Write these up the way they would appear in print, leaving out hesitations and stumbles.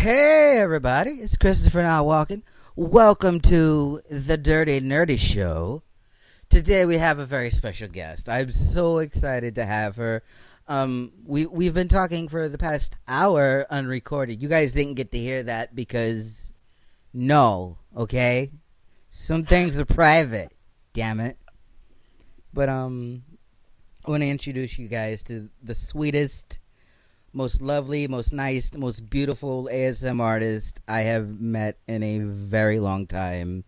Hey everybody, it's Christopher Now Walking. Welcome to the Dirty Nerdy Show. Today we have a very special guest. I'm so excited to have her. We've been talking for the past hour unrecorded. You guys didn't get to hear that because okay? Some things are private, damn it. But I want to introduce you guys to the sweetest, most lovely, most nice, most beautiful ASM artist I have met in a very long time.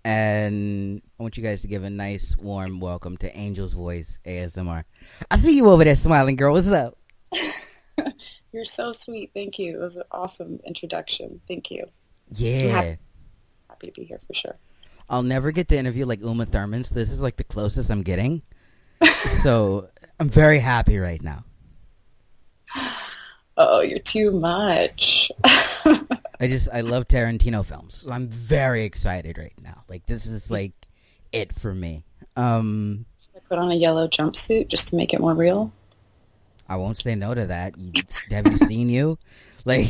And I want you guys to give a nice, warm welcome to AngelsVoice ASMR. I see you over there smiling, girl. What's up? You're so sweet. Thank you. It was an awesome introduction. Thank you. Yeah. Happy to be here for sure. I'll never get to interview like Uma Thurman, so this is like the closest I'm getting. So I'm very happy right now. Oh, you're too much. I love Tarantino films, so I'm very excited right now. Like, this is like it for me. I put on a yellow jumpsuit just to make it more real. I won't say no to that. Have you seen you? Like,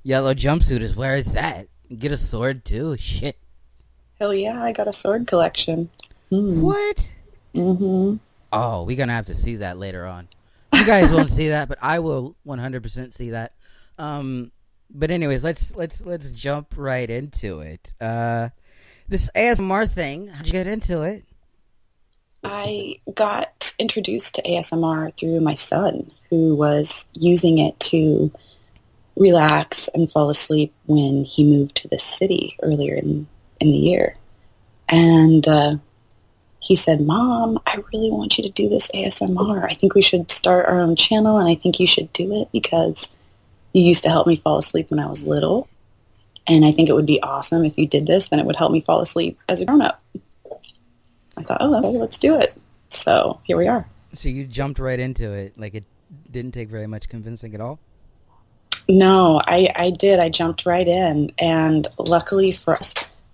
yellow jumpsuit is where it's at. Get a sword too. Shit. Hell yeah, I got a sword collection. What? Mm-hmm. Oh, we're gonna have to see that later on. You guys won't see that, but I will 100% see that. But anyways, let's jump right into it. This ASMR thing, how'd you get into it? I got introduced to ASMR through my son, who was using it to relax and fall asleep when he moved to the city earlier in the year. And he said, "Mom, I really want you to do this ASMR. I think we should start our own channel, and I think you should do it because you used to help me fall asleep when I was little. And I think it would be awesome if you did this, then it would help me fall asleep as a grown-up." I thought, oh, okay, let's do it. So here we are. So you jumped right into it. Like, it didn't take very much convincing at all? No, I did. I jumped right in. And luckily for us,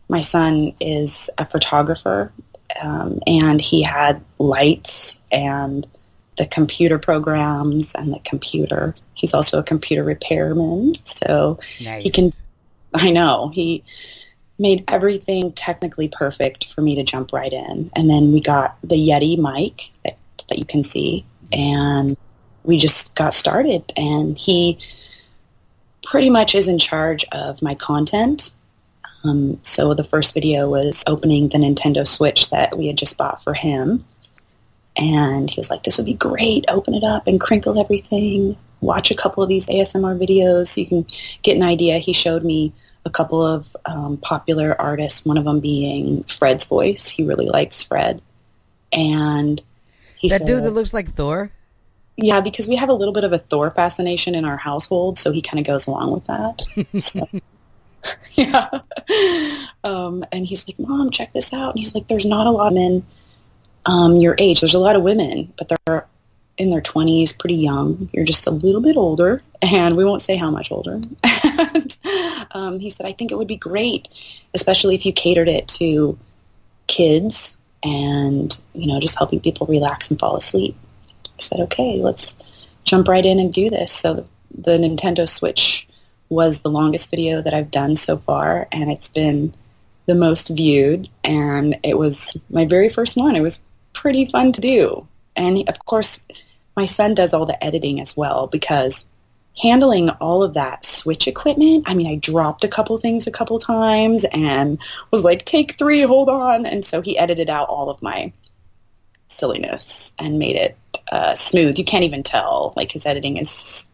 my son is a photographer, and he had lights and the computer programs and the computer. He's also a computer repairman, so nice. He made everything technically perfect for me to jump right in. And then we got the Yeti mic that you can see, and we just got started. And he pretty much is in charge of my content. So the first video was opening the Nintendo Switch that we had just bought for him. And he was like, "This would be great. Open it up and crinkle everything. Watch a couple of these ASMR videos so you can get an idea." He showed me a couple of popular artists, one of them being Fred's Voice. He really likes Fred. And he said, dude that looks like Thor? Yeah, because we have a little bit of a Thor fascination in our household, so he kind of goes along with that. So, yeah. And he's like, "Mom, check this out." And he's like, "There's not a lot of men your age. There's a lot of women, but they're in their 20s, pretty young. You're just a little bit older, and we won't say how much older." And he said, "I think it would be great, especially if you catered it to kids and, just helping people relax and fall asleep." I said, "Okay, let's jump right in and do this." So the Nintendo Switch was the longest video that I've done so far, and it's been the most viewed, and it was my very first one. It was pretty fun to do. And of course, my son does all the editing as well, because handling all of that Switch equipment, I dropped a couple things a couple times and was like, "Take 3, hold on." And so he edited out all of my silliness and made it smooth. You can't even tell. Like, his editing is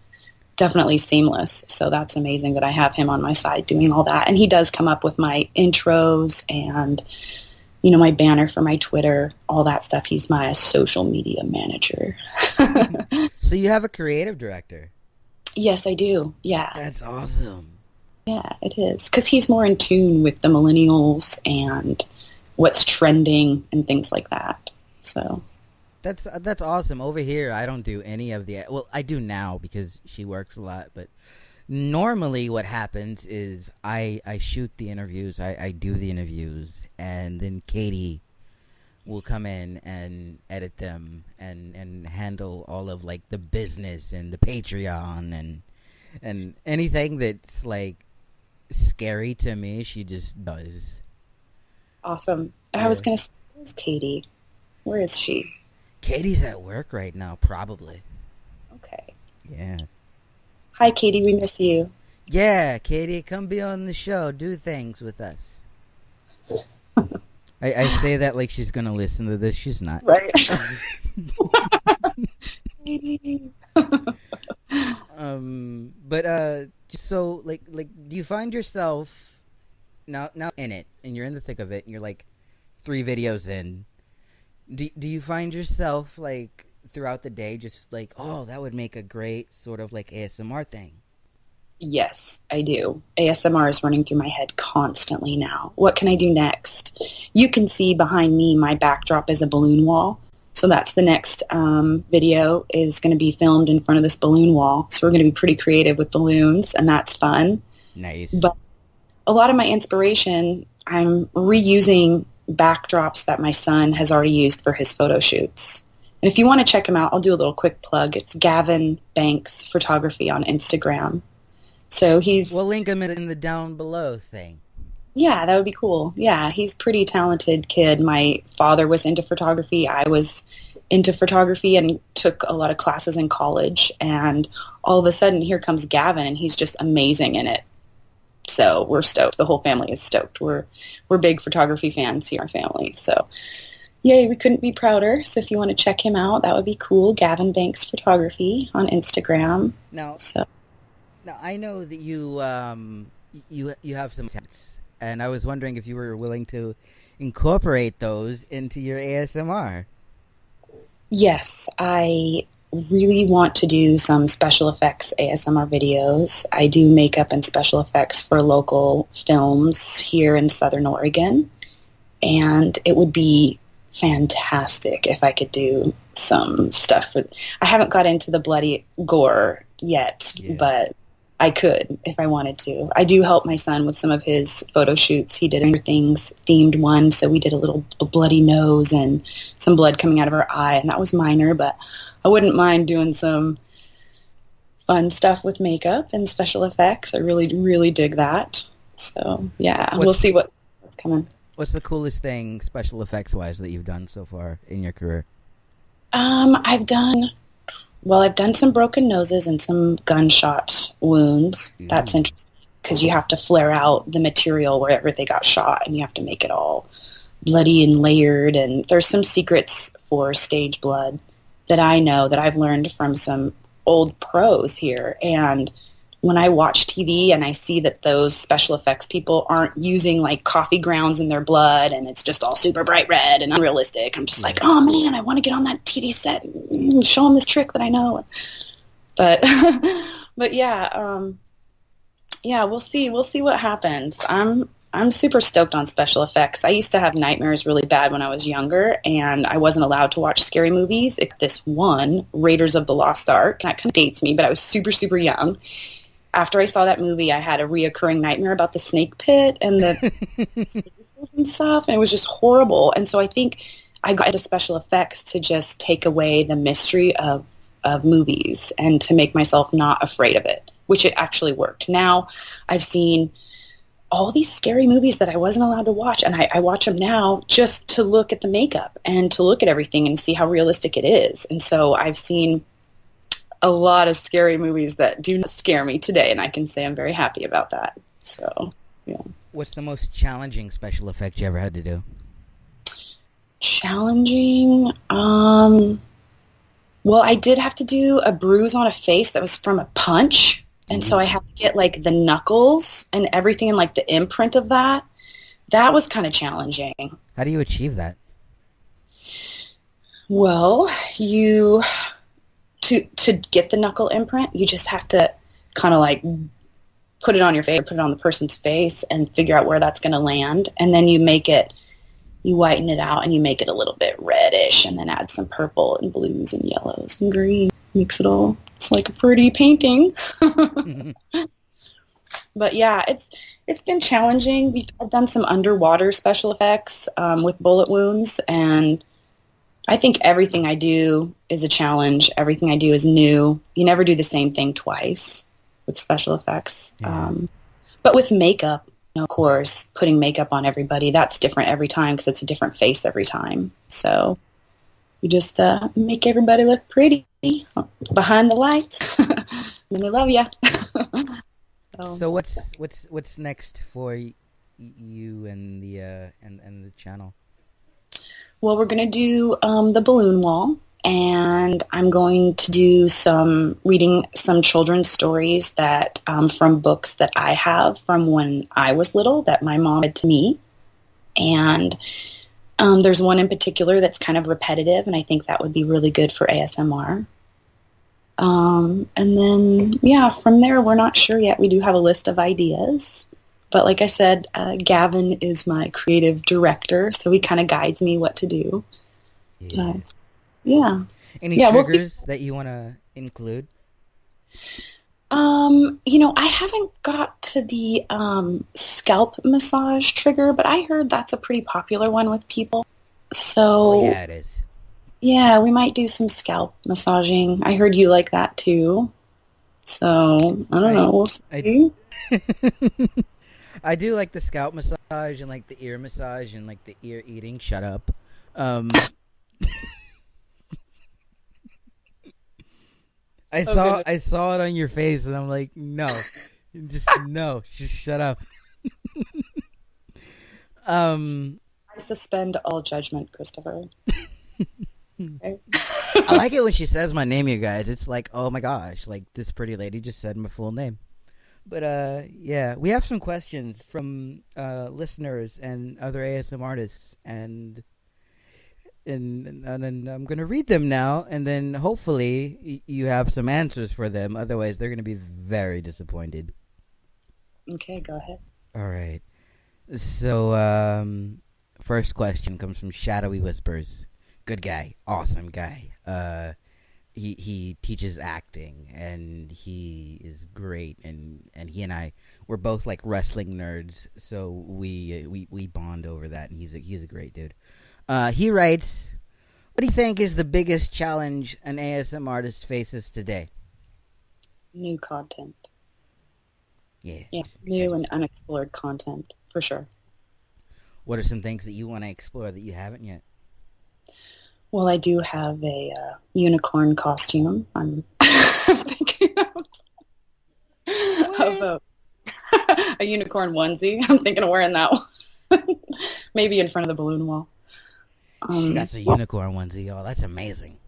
definitely seamless. So that's amazing that I have him on my side doing all that. And he does come up with my intros and, my banner for my Twitter, all that stuff. He's my social media manager. So you have a creative director? Yes, I do. Yeah. That's awesome. Yeah, it is. Because he's more in tune with the millennials and what's trending and things like that. So That's awesome. Over here, I don't do any of the... Well, I do now because she works a lot, but normally what happens is I shoot the interviews, I do the interviews, and then Katie will come in and edit them and handle all of, like, the business and the Patreon and And anything that's like scary to me, she just does. Awesome. I Yeah. was going to say, where's Katie? Where is she? Katie's at work right now, probably. Okay. Yeah. Hi, Katie. We miss you. Yeah, Katie, come be on the show. Do things with us. I say that like she's gonna listen to this. She's not. Right. Katie. But so like, do you find yourself now in it, and you're in the thick of it, and you're like 3 videos in? Do you find yourself like throughout the day just like, oh, that would make a great sort of like ASMR thing? Yes, I do. ASMR is running through my head constantly now. What can I do next? You can see behind me my backdrop is a balloon wall. So that's the next video is going to be filmed in front of this balloon wall. So we're going to be pretty creative with balloons, and that's fun. Nice. But a lot of my inspiration, I'm reusing backdrops that my son has already used for his photo shoots. And if you want to check him out, I'll do a little quick plug. It's Gavin Banks Photography on Instagram. So We'll link him in the down below thing. Yeah, that would be cool. Yeah, he's a pretty talented kid. My father was into photography. I was into photography and took a lot of classes in college. And all of a sudden, here comes Gavin, and he's just amazing in it. So we're stoked. The whole family is stoked. We're big photography fans here in our family. So, yay, we couldn't be prouder. So if you want to check him out, that would be cool. Gavin Banks Photography on Instagram. Now I know that you have some tips, and I was wondering if you were willing to incorporate those into your ASMR. Yes, I really want to do some special effects ASMR videos. I do makeup and special effects for local films here in Southern Oregon, and it would be fantastic if I could do some stuff. I haven't got into the bloody gore yet, but I could if I wanted to. I do help my son with some of his photo shoots. He did Stranger Things themed one, so we did a little bloody nose and some blood coming out of her eye, and that was minor, but I wouldn't mind doing some fun stuff with makeup and special effects. I really, really dig that. So, yeah, we'll see what's coming. What's the coolest thing, special effects-wise, that you've done so far in your career? I've done some broken noses and some gunshot wounds. Ooh. That's interesting because you have to flare out the material wherever they got shot, and you have to make it all bloody and layered. And there's some secrets for stage blood that I know that I've learned from some old pros here. And when I watch TV and I see that those special effects people aren't using like coffee grounds in their blood and it's just all super bright red and unrealistic, I'm just like, oh man, I want to get on that TV set and show them this trick that I know. But, but yeah, we'll see what happens. I'm super stoked on special effects. I used to have nightmares really bad when I was younger, and I wasn't allowed to watch scary movies. This one, Raiders of the Lost Ark, that kind of dates me, but I was super, super young. After I saw that movie, I had a reoccurring nightmare about the snake pit and the and stuff, and it was just horrible. And so I think I got into special effects to just take away the mystery of movies and to make myself not afraid of it, which it actually worked. Now I've seen all these scary movies that I wasn't allowed to watch, and I watch them now just to look at the makeup and to look at everything and see how realistic it is. And so I've seen a lot of scary movies that do not scare me today, and I can say I'm very happy about that. So, yeah. What's the most challenging special effect you ever had to do? Challenging? Well, I did have to do a bruise on a face that was from a punch. And so I had to get like the knuckles and everything and like the imprint of that. That was kind of challenging. How do you achieve that? Well, to get the knuckle imprint, you just have to kind of like put it on your face, or put it on the person's face and figure out where that's going to land. And then you whiten it out and you make it a little bit reddish and then add some purple and blues and yellows and green. Mix it all. It's like a pretty painting. But yeah, it's been challenging. I've done some underwater special effects with bullet wounds, and I think everything I do is a challenge. Everything I do is new. You never do the same thing twice. with special effects. Yeah. But with makeup, of course, putting makeup on everybody, that's different every time because it's a different face every time. So you just make everybody look pretty behind the lights, and they love you. So what's next for you and the channel? Well, we're going to do the balloon wall, and I'm going to do reading some children's stories that from books that I have from when I was little that my mom read to me. And there's one in particular that's kind of repetitive, and I think that would be really good for ASMR. And then, yeah, from there, we're not sure yet. We do have a list of ideas. But like I said, Gavin is my creative director, so he kind of guides me what to do. Yeah. Yeah. Any triggers that you want to include? I haven't got to the scalp massage trigger, but I heard that's a pretty popular one with people. So yeah, it is. Yeah, we might do some scalp massaging. I heard you like that too. So I don't know. We'll see. I do like the scalp massage and like the ear massage and like the ear eating. Shut up. I saw it on your face and I'm like, no, just shut up. I suspend all judgment, Christopher. Okay. I like it when she says my name, you guys. It's like, oh my gosh, like this pretty lady just said my full name. But yeah, we have some questions from listeners and other ASM artists, and I'm gonna read them now, and then hopefully you have some answers for them. Otherwise, they're gonna be very disappointed. Okay, go ahead. All right. So, first question comes from Shadowy Whispers. Good guy, awesome guy. He teaches acting, and he is great. And he and I, we're both like wrestling nerds, so we bond over that. And he's a great dude. He writes, "What do you think is the biggest challenge an ASM artist faces today?" New content. Yeah, new and unexplored content for sure. What are some things that you want to explore that you haven't yet? Well, I do have a unicorn costume. I'm thinking of a unicorn onesie. I'm thinking of wearing that one. Maybe in front of the balloon wall. That's a unicorn onesie, y'all. That's amazing.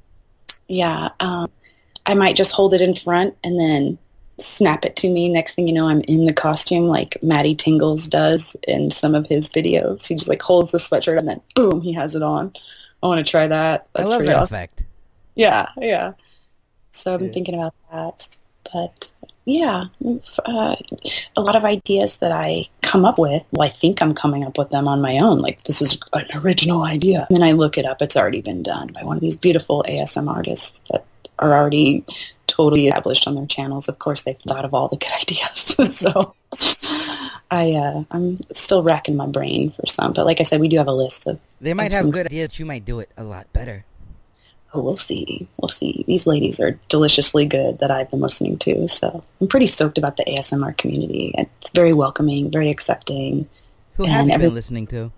Yeah. I might just hold it in front and then snap it to me. Next thing you know, I'm in the costume like Matty Tingles does in some of his videos. He just like holds the sweatshirt and then boom, he has it on. I want to try that. That's I love pretty that awesome. effect. Yeah. So I've been thinking about that. But yeah, a lot of ideas that I come up with, well, I think I'm coming up with them on my own. Like, this is an original idea. And then I look it up. It's already been done by one of these beautiful ASM artists that are already totally established on their channels. Of course, they've thought of all the good ideas. So I'm still racking my brain for some. But like I said, we do have a list of... They might have good ideas. You might do it a lot better. Oh, we'll see. These ladies are deliciously good that I've been listening to. So I'm pretty stoked about the ASMR community. It's very welcoming, very accepting. Who have you been listening to?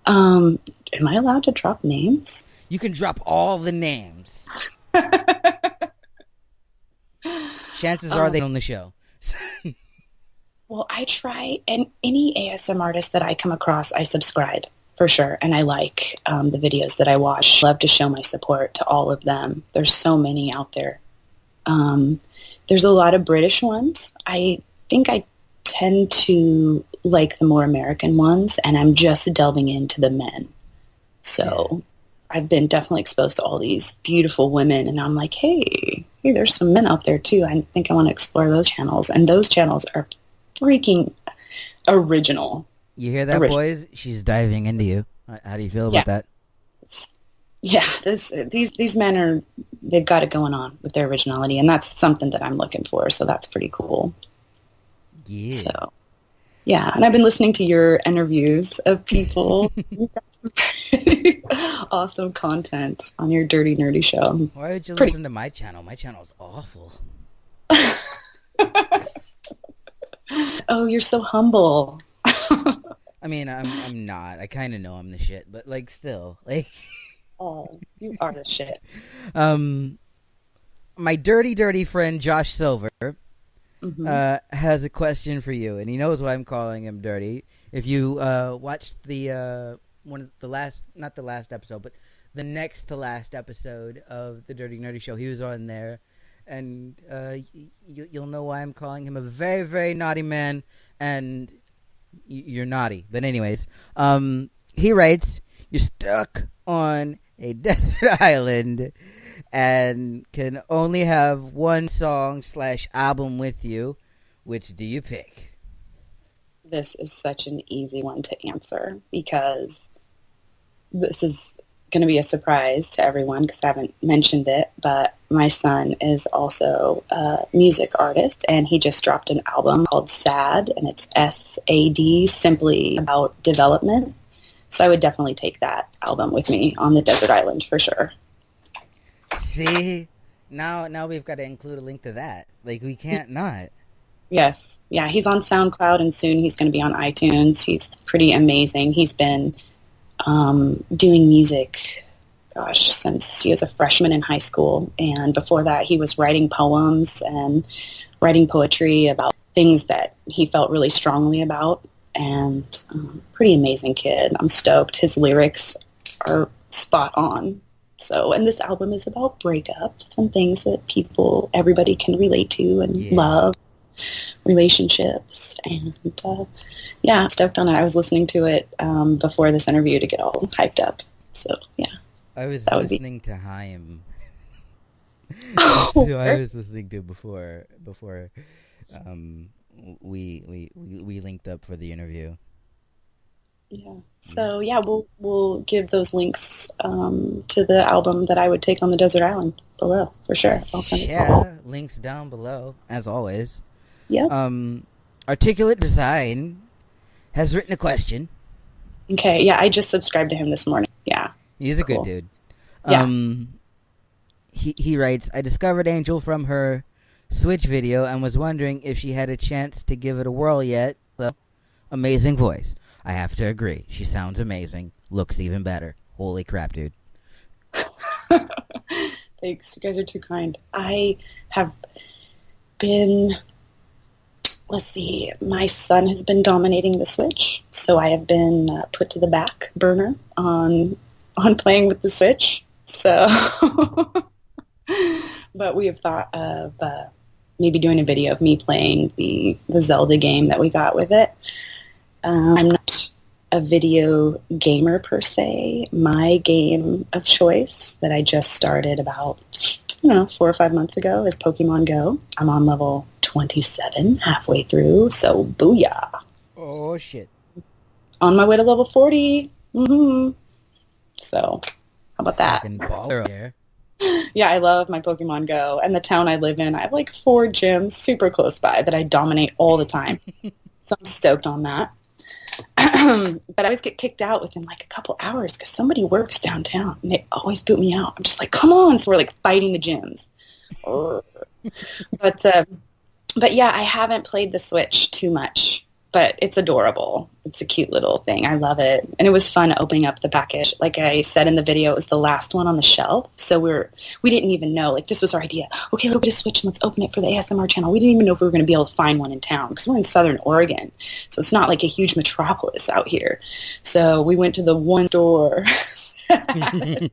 Am I allowed to drop names? You can drop all the names. Chances are they on the show. Well, I try, and any ASM artist that I come across, I subscribe for sure, and I like the videos that I watch. I love to show my support to all of them. There's so many out there. There's a lot of British ones. I think I tend to like the more American ones, and I'm just delving into the men. So I've been definitely exposed to all these beautiful women, and I'm like, hey, there's some men out there too. I think I want to explore those channels, and those channels are freaking original. You hear that, boys? She's diving into you. How do you feel about that? Yeah, these men they've got it going on with their originality, and that's something that I'm looking for, so that's pretty cool. Yeah. So, yeah, and I've been listening to your interviews of people. You've got some pretty awesome content on your Dirty Nerdy show. Why would you listen to my channel? My channel is awful. Oh, you're so humble. I mean, I'm not. I kind of know I'm the shit, but like still, like Oh, you are the shit. um my dirty friend Josh Silver Hmm. has a question for you, and he knows why I'm calling him dirty. If you watched the one of the last, not the last episode, but the next to last episode of the Dirty Nerdy Show, he was on there, and you'll know why I'm calling him a very, very naughty man, and you're naughty. But anyways, he writes, "You're stuck on a desert island." And can only have one song slash album with you. Which do you pick? This is such an easy one to answer because this is going to be a surprise to everyone because I haven't mentioned it, but my son is also a music artist, and he just dropped an album called SAD, and it's SAD, simply about development. So I would definitely take that album with me on the desert island for sure. See, now we've got to include a link to that. Like we can't not. Yes. Yeah, he's on SoundCloud, and soon he's going to be on iTunes. He's pretty amazing. He's been doing music, gosh, since he was a freshman in high school. And before that, he was writing poems and writing poetry about things that he felt really strongly about. And pretty amazing kid. I'm stoked. His lyrics are spot on. So, and this album is about breakups and things that everybody can relate to and love, relationships. And yeah, stoked on it. I was listening to it before this interview to get all hyped up. So, yeah. I was listening to Haim. That's who I was listening to before we linked up for the interview. Yeah. So yeah, we'll give those links to the album that I would take on the desert island below for sure. I'll send it. Yeah, links down below as always. Yeah. Articulate Design has written a question. Okay. Yeah, I just subscribed to him this morning. Yeah. He's a good dude. Yeah. He writes, "I discovered Angel from her Switch video and was wondering if she had a chance to give it a whirl yet. So, amazing voice. I have to agree. She sounds amazing. Looks even better. Holy crap, dude." Thanks. You guys are too kind. I have been, let's see, my son has been dominating the Switch, so I have been put to the back burner on playing with the Switch. So, but we have thought of maybe doing a video of me playing the Zelda game that we got with it. I'm not a video gamer per se. My game of choice that I just started about, 4 or 5 months ago is Pokemon Go. I'm on level 27, halfway through, so booyah. Oh, shit. On my way to level 40. Mm-hmm. So, how about that? Fucking baller there. Yeah, I love my Pokemon Go. And the town I live in, I have like 4 gyms super close by that I dominate all the time. So I'm stoked on that. But I always get kicked out within like a couple hours because somebody works downtown and they always boot me out. I'm just like, come on. So we're like fighting the gyms. But yeah, I haven't played the Switch too much, but it's adorable. It's a cute little thing. I love it. And it was fun opening up the package. Like I said in the video, it was the last one on the shelf. So we didn't even know, like this was our idea. Okay, let's get a Switch and let's open it for the ASMR channel. We didn't even know if we were going to be able to find one in town because we're in Southern Oregon. So it's not like a huge metropolis out here. So we went to the one store and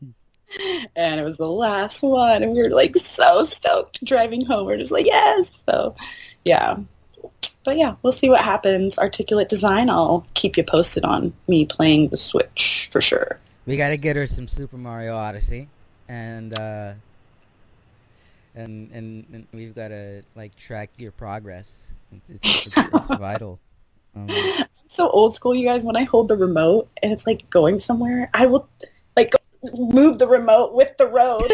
it was the last one. And we were like so stoked driving home. We're just like, yes. So yeah. But yeah, we'll see what happens. Articulate Design, I'll keep you posted on me playing the Switch for sure. We got to get her some Super Mario Odyssey, and we've got to like track your progress. It's vital. I'm so old school, you guys. When I hold the remote and it's like going somewhere, I will like move the remote with the road.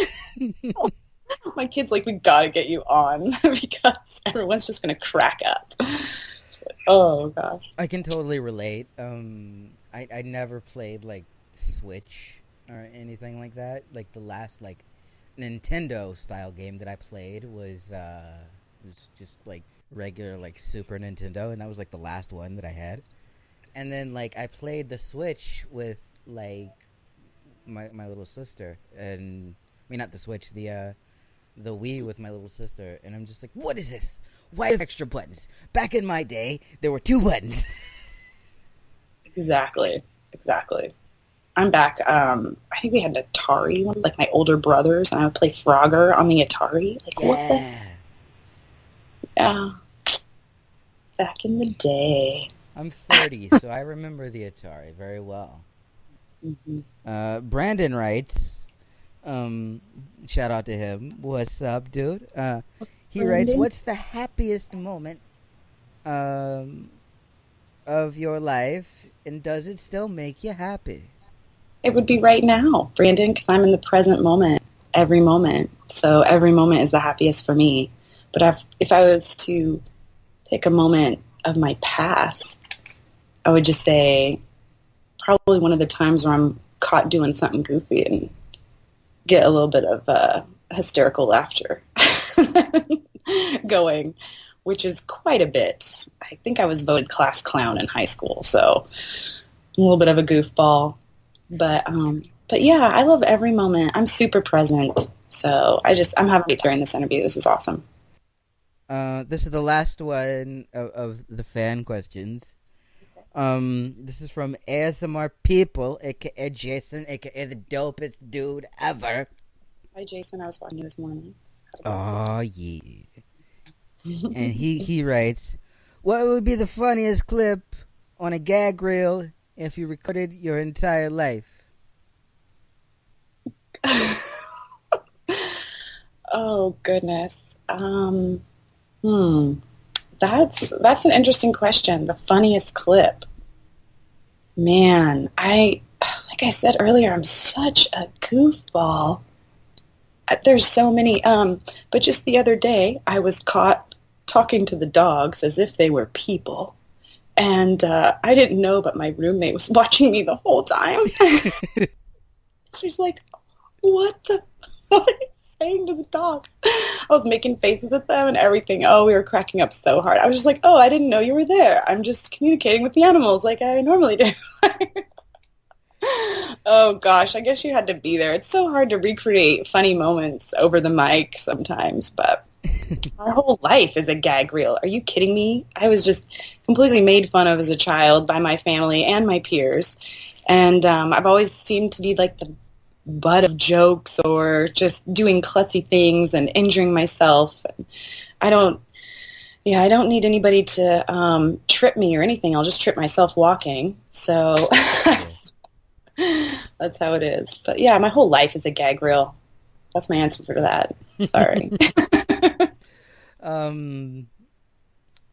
My kid's like, we gotta get you on because everyone's just gonna crack up. Like, oh gosh. I can totally relate. I never played like Switch or anything like that. Like the last like Nintendo style game that I played was just like regular like Super Nintendo, and that was like the last one that I had. And then like I played the Switch with like my little sister, and I mean not the Switch, the Wii with my little sister, and I'm just like, what is this? Why extra buttons? Back in my day, there were 2 buttons. Exactly. I'm back. I think we had an Atari one, like my older brothers, and I would play Frogger on the Atari. Like, what the? Yeah. Back in the day. I'm 30, so I remember the Atari very well. Mm-hmm. Brandon writes, shout out to him. What's up, dude? He writes, what's the happiest moment of your life, and does it still make you happy? It would be right now, Brandon, because I'm in the present moment, every moment. So every moment is the happiest for me. But if I was to pick a moment of my past, I would just say probably one of the times where I'm caught doing something goofy and get a little bit of hysterical laughter going, which is quite a bit. I think I was voted class clown in high school, so a little bit of a goofball. But yeah, I love every moment. I'm super present, so I'm happy during this interview. This is awesome. This is the last one of the fan questions. This is from ASMR People, aka Jason, aka the dopest dude ever. Hi, Jason. I was watching you this morning. Oh yeah. And he writes, what would be the funniest clip on a gag reel if you recorded your entire life? Oh goodness. That's an interesting question. The funniest clip. Man, like I said earlier, I'm such a goofball. There's so many. But just the other day, I was caught talking to the dogs as if they were people. And I didn't know, but my roommate was watching me the whole time. She's like, what are you saying to the dogs? I was making faces at them and everything. Oh, we were cracking up so hard. I was just like, oh, I didn't know you were there. I'm just communicating with the animals like I normally do. Oh, gosh, I guess you had to be there. It's so hard to recreate funny moments over the mic sometimes, but our whole life is a gag reel. Are you kidding me? I was just completely made fun of as a child by my family and my peers, and I've always seemed to be like the butt of jokes or just doing klutzy things and injuring myself. I don't need anybody to trip me or anything. I'll just trip myself walking. So that's how it is. But yeah, my whole life is a gag reel. That's my answer for that. Sorry. All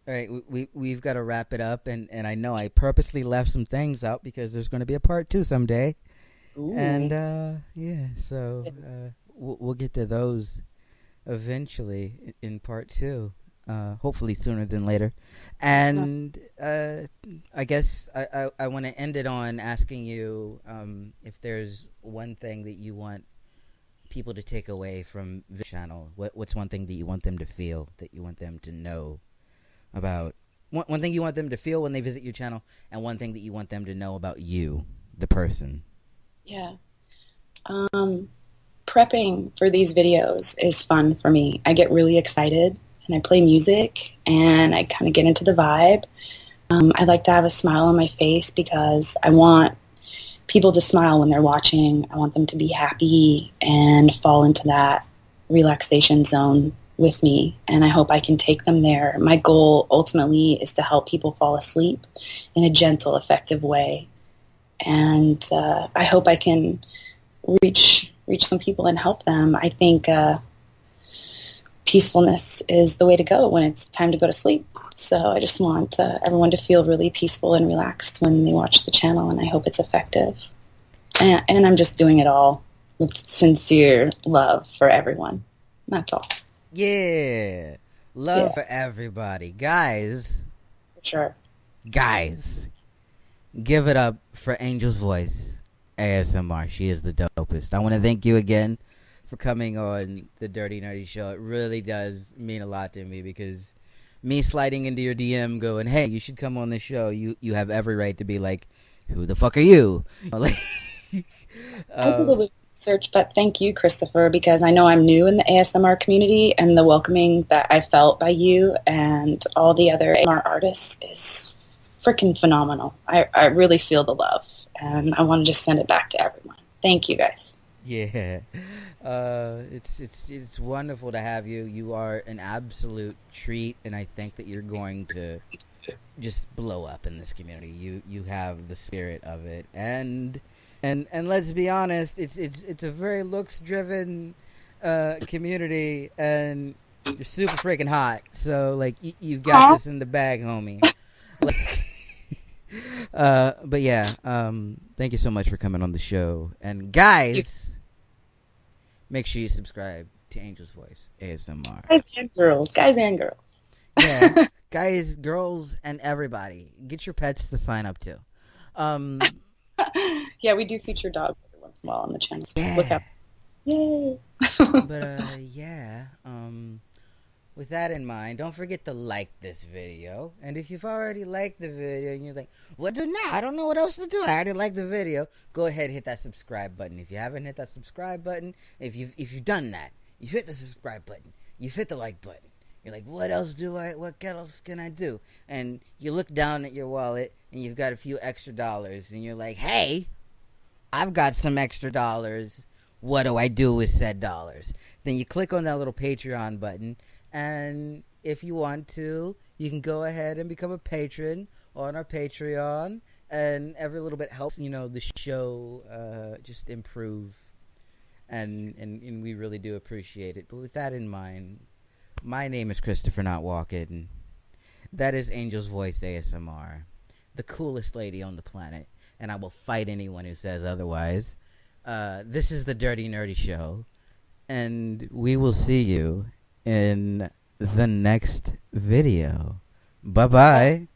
right, we've got to wrap it up, and I know I purposely left some things out because there's going to be a part 2 someday. Ooh. And yeah, so we'll get to those eventually in part 2, hopefully sooner than later. And I guess I want to end it on asking you if there's one thing that you want people to take away from the channel. What's one thing that you want them to feel, that you want them to know about? One thing you want them to feel when they visit your channel, and one thing that you want them to know about you, the person. Yeah. Prepping for these videos is fun for me. I get really excited and I play music and I kind of get into the vibe. I like to have a smile on my face because I want people to smile when they're watching. I want them to be happy and fall into that relaxation zone with me, and I hope I can take them there. My goal ultimately is to help people fall asleep in a gentle, effective way. And I hope I can reach some people and help them. I think peacefulness is the way to go when it's time to go to sleep. So I just want everyone to feel really peaceful and relaxed when they watch the channel, and I hope it's effective. And I'm just doing it all with sincere love for everyone. That's all. Yeah. Love for everybody. Guys. For sure. Guys. Give it up for AngelsVoice ASMR. She is the dopest. I want to thank you again for coming on the Dirty Nerdy Show. It really does mean a lot to me because me sliding into your DM going, hey, you should come on this show, you have every right to be like, who the fuck are you? Like, I did a little research, but thank you, Christopher, because I know I'm new in the ASMR community, and the welcoming that I felt by you and all the other ASMR artists is freaking phenomenal. I really feel the love, and I want to just send it back to everyone. Thank you, guys. Yeah, it's wonderful to have you. You are an absolute treat, and I think that you're going to just blow up in this community. You have the spirit of it, and let's be honest, it's a very looks driven community, and you're super freaking hot. So like you got this in the bag, homie. Like, but yeah, thank you so much for coming on the show, and guys, make sure you subscribe to Angel's Voice ASMR. Guys and girls. Yeah, guys, girls, and everybody. Get your pets to sign up too. Yeah, we do feature dogs every once in a while on the channel. So Yeah. look up. Yay. But yeah, with that in mind, don't forget to like this video. And if you've already liked the video and you're like, what do now? I don't know what else to do. I already liked the video. Go ahead and hit that subscribe button. If you haven't hit that subscribe button, if you've done that, you hit the subscribe button. You've hit the like button. You're like, what else can I do? And you look down at your wallet and you've got a few extra dollars and you're like, hey, I've got some extra dollars. What do I do with said dollars? Then you click on that little Patreon button, and if you want to, you can go ahead and become a patron on our Patreon, and every little bit helps, the show just improve, and we really do appreciate it. But with that in mind, my name is Christopher Not Walking. That is Angel's Voice ASMR, the coolest lady on the planet, and I will fight anyone who says otherwise. This is the Dirty Nerdy Show, and we will see you in the next video. Bye-bye.